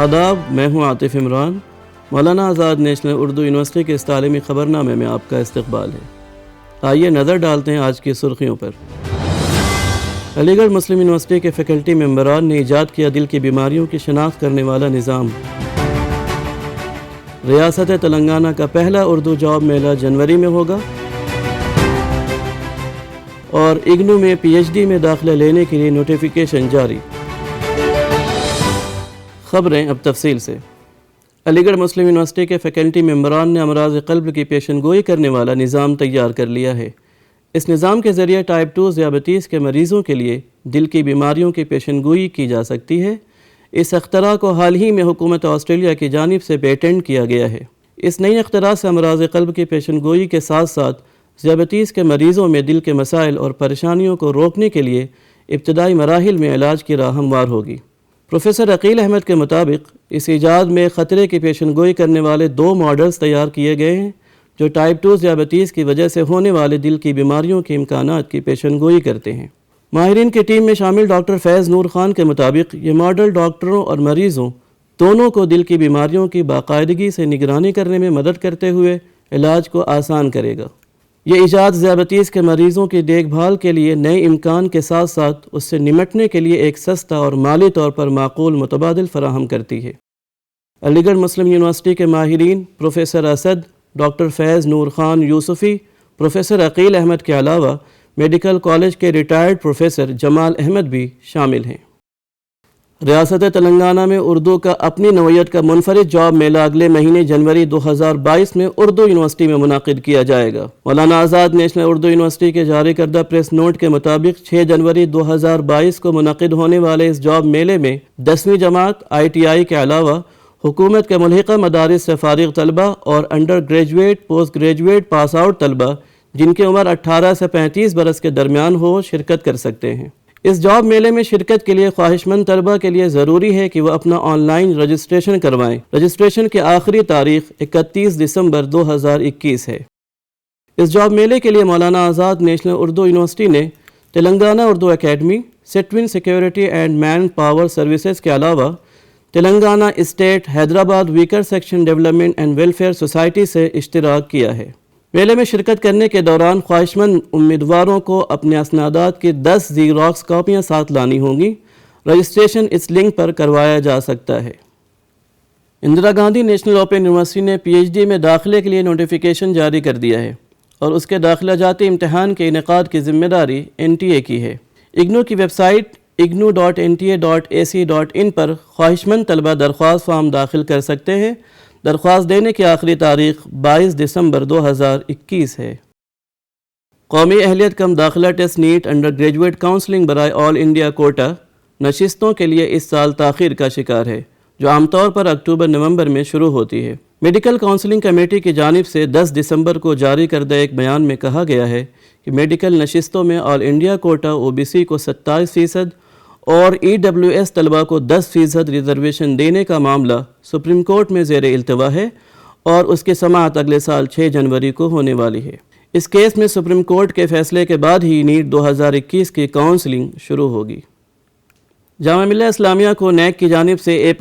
آداب، میں ہوں عاطف عمران۔ مولانا آزاد نیشنل اردو یونیورسٹی کے اس تعلیمی خبرنامے میں آپ کا استقبال ہے۔ آئیے نظر ڈالتے ہیں آج کی سرخیوں پر۔ علی گڑھ مسلم یونیورسٹی کے فیکلٹی ممبران نے ایجاد کیا دل کی بیماریوں کی شناخت کرنے والا نظام۔ ریاست تلنگانہ کا پہلا اردو جاب میلہ جنوری میں ہوگا، اور اگنو میں پی ایچ ڈی میں داخلہ لینے کے لیے نوٹیفیکیشن جاری۔ خبریں اب تفصیل سے۔ علی گڑھ مسلم یونیورسٹی کے فیکلٹی ممبران نے امراض قلب کی پیشن گوئی کرنے والا نظام تیار کر لیا ہے۔ اس نظام کے ذریعے ٹائپ 2 ذیابیطس کے مریضوں کے لیے دل کی بیماریوں کی پیشن گوئی کی جا سکتی ہے۔ اس اختراع کو حال ہی میں حکومت آسٹریلیا کی جانب سے پیٹنٹ کیا گیا ہے۔ اس نئی اختراع سے امراض قلب کی پیشن گوئی کے ساتھ ساتھ ذیابیطس کے مریضوں میں دل کے مسائل اور پریشانیوں کو روکنے کے لیے ابتدائی مراحل میں علاج کی راہ ہموار ہوگی۔ پروفیسر عقیل احمد کے مطابق اس ایجاد میں خطرے کی پیشن گوئی کرنے والے 2 ماڈلز تیار کیے گئے ہیں جو ٹائپ 2 ذیابیطس کی وجہ سے ہونے والے دل کی بیماریوں کے امکانات کی پیشن گوئی کرتے ہیں۔ ماہرین کی ٹیم میں شامل ڈاکٹر فیض نور خان کے مطابق یہ ماڈل ڈاکٹروں اور مریضوں دونوں کو دل کی بیماریوں کی باقاعدگی سے نگرانی کرنے میں مدد کرتے ہوئے علاج کو آسان کرے گا۔ یہ ایجاد ذیابیطس کے مریضوں کی دیکھ بھال کے لیے نئے امکان کے ساتھ ساتھ اس سے نمٹنے کے لیے ایک سستا اور مالی طور پر معقول متبادل فراہم کرتی ہے۔ علی گڑھ مسلم یونیورسٹی کے ماہرین پروفیسر اسد، ڈاکٹر فیض نور خان یوسفی، پروفیسر عقیل احمد کے علاوہ میڈیکل کالج کے ریٹائرڈ پروفیسر جمال احمد بھی شامل ہیں۔ ریاست تلنگانہ میں اردو کا اپنی نوعیت کا منفرد جاب میلہ اگلے مہینے جنوری 2022 میں اردو یونیورسٹی میں منعقد کیا جائے گا۔ مولانا آزاد نیشنل اردو یونیورسٹی کے جاری کردہ پریس نوٹ کے مطابق 6 جنوری 2022 کو منعقد ہونے والے اس جاب میلے میں 10ویں جماعت ITI کے علاوہ حکومت کے ملحقہ مدارس سے فارغ طلبہ اور under graduate, post graduate pass out طلبہ جن کی عمر 18 سے 35 برس کے درمیان ہو شرکت کر سکتے ہیں۔ اس جاب میلے میں شرکت کے لیے خواہش مند طلبہ کے لیے ضروری ہے کہ وہ اپنا آن لائن رجسٹریشن کروائیں۔ رجسٹریشن کی آخری تاریخ 31 دسمبر 2021 ہے۔ اس جاب میلے کے لیے مولانا آزاد نیشنل اردو یونیورسٹی نے تلنگانہ اردو اکیڈمی، سٹوین security and manpower services کے علاوہ Telangana state Hyderabad weaker section development and welfare society سے اشتراک کیا ہے۔ میلے میں شرکت کرنے کے دوران خواہش مند امیدواروں کو اپنے اسنادات کی 10 زیروکس کاپیاں ساتھ لانی ہوں گی۔ رجسٹریشن اس لنک پر کروایا جا سکتا ہے۔ Indira Gandhi national open university نے پی ایچ ڈی میں داخلے کے لیے نوٹیفیکیشن جاری کر دیا ہے اور اس کے داخلہ جاتی امتحان کے انعقاد کی ذمہ داری NTA کی ہے۔ اگنو کی ویب سائٹ ignu.nta.ac.in پر خواہش مند طلبہ درخواست فارم داخل کر سکتے ہیں۔ درخواست دینے کی آخری تاریخ 22 دسمبر 2021 ہے۔ قومی اہلیت کم داخلہ test NEET undergraduate counselling برائے آل انڈیا کوٹا نشستوں کے لیے اس سال تاخیر کا شکار ہے، جو عام طور پر اکتوبر-نومبر میں شروع ہوتی ہے۔ میڈیکل کاؤنسلنگ کمیٹی کی جانب سے 10 دسمبر کو جاری کردہ ایک بیان میں کہا گیا ہے کہ میڈیکل نشستوں میں آل انڈیا کوٹا OBC کو 27% اور EWS طلبہ کو 10% ریزرویشن دینے کا معاملہ سپریم کورٹ میں زیر التوا ہے اور اس کی سماعت اگلے سال 6 جنوری کو ہونے والی ہے۔ اس کیس میں سپریم کورٹ کے فیصلے کے بعد ہی نیٹ 2021 کی کاؤنسلنگ شروع ہوگی۔ جامعہ ملیہ اسلامیہ کو نیک کی جانب سے A++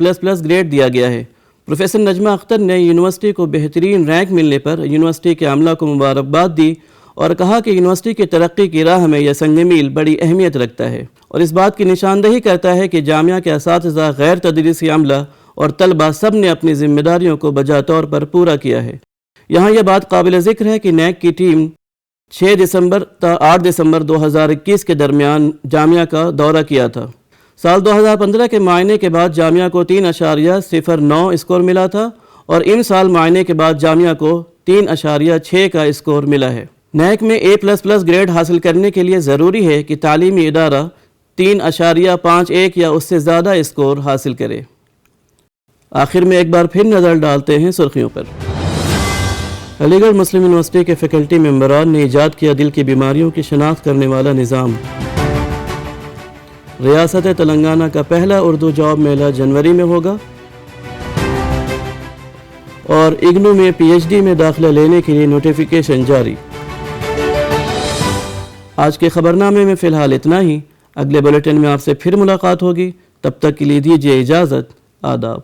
گریڈ دیا گیا ہے۔ پروفیسر نجمہ اختر نے یونیورسٹی کو بہترین رینک ملنے پر یونیورسٹی کے عملہ کو مبارکباد دی اور کہا کہ یونیورسٹی کی ترقی کی راہ میں یہ سنگ میل بڑی اہمیت رکھتا ہے اور اس بات کی نشاندہی کرتا ہے کہ جامعہ کے اساتذہ، غیر تدریسی عملہ اور طلبہ سب نے اپنی ذمہ داریوں کو بجا طور پر پورا کیا ہے۔ یہاں یہ بات قابل ذکر ہے کہ نیک کی ٹیم 6 دسمبر تا 8 دسمبر 2021 کے درمیان جامعہ کا دورہ کیا تھا۔ سال 2015 کے معائنے کے بعد جامعہ کو 3.09 اسکور ملا تھا اور ان سال معائنے کے بعد جامعہ کو 3.6 کا اسکور ملا ہے۔ نیک میں A++ گریڈ حاصل کرنے کے لیے ضروری ہے کہ تعلیمی ادارہ 3.51 یا اس سے زیادہ اسکور حاصل کرے۔ آخر میں ایک بار پھر نظر ڈالتے ہیں سرخیوں پر۔ علی گڑھ مسلم یونیورسٹی کے فیکلٹی ممبران نے ایجاد کیا دل کی بیماریوں کی شناخت کرنے والا نظام۔ ریاست تلنگانہ کا پہلا اردو جاب میلہ جنوری میں ہوگا اور اگنو میں PhD میں داخلہ لینے کے لیے نوٹیفیکیشن جاری۔ آج کے خبرنامے میں فی الحال اتنا ہی۔ اگلے بلیٹن میں آپ سے پھر ملاقات ہوگی، تب تک کے لیے دیجیے اجازت۔ آداب۔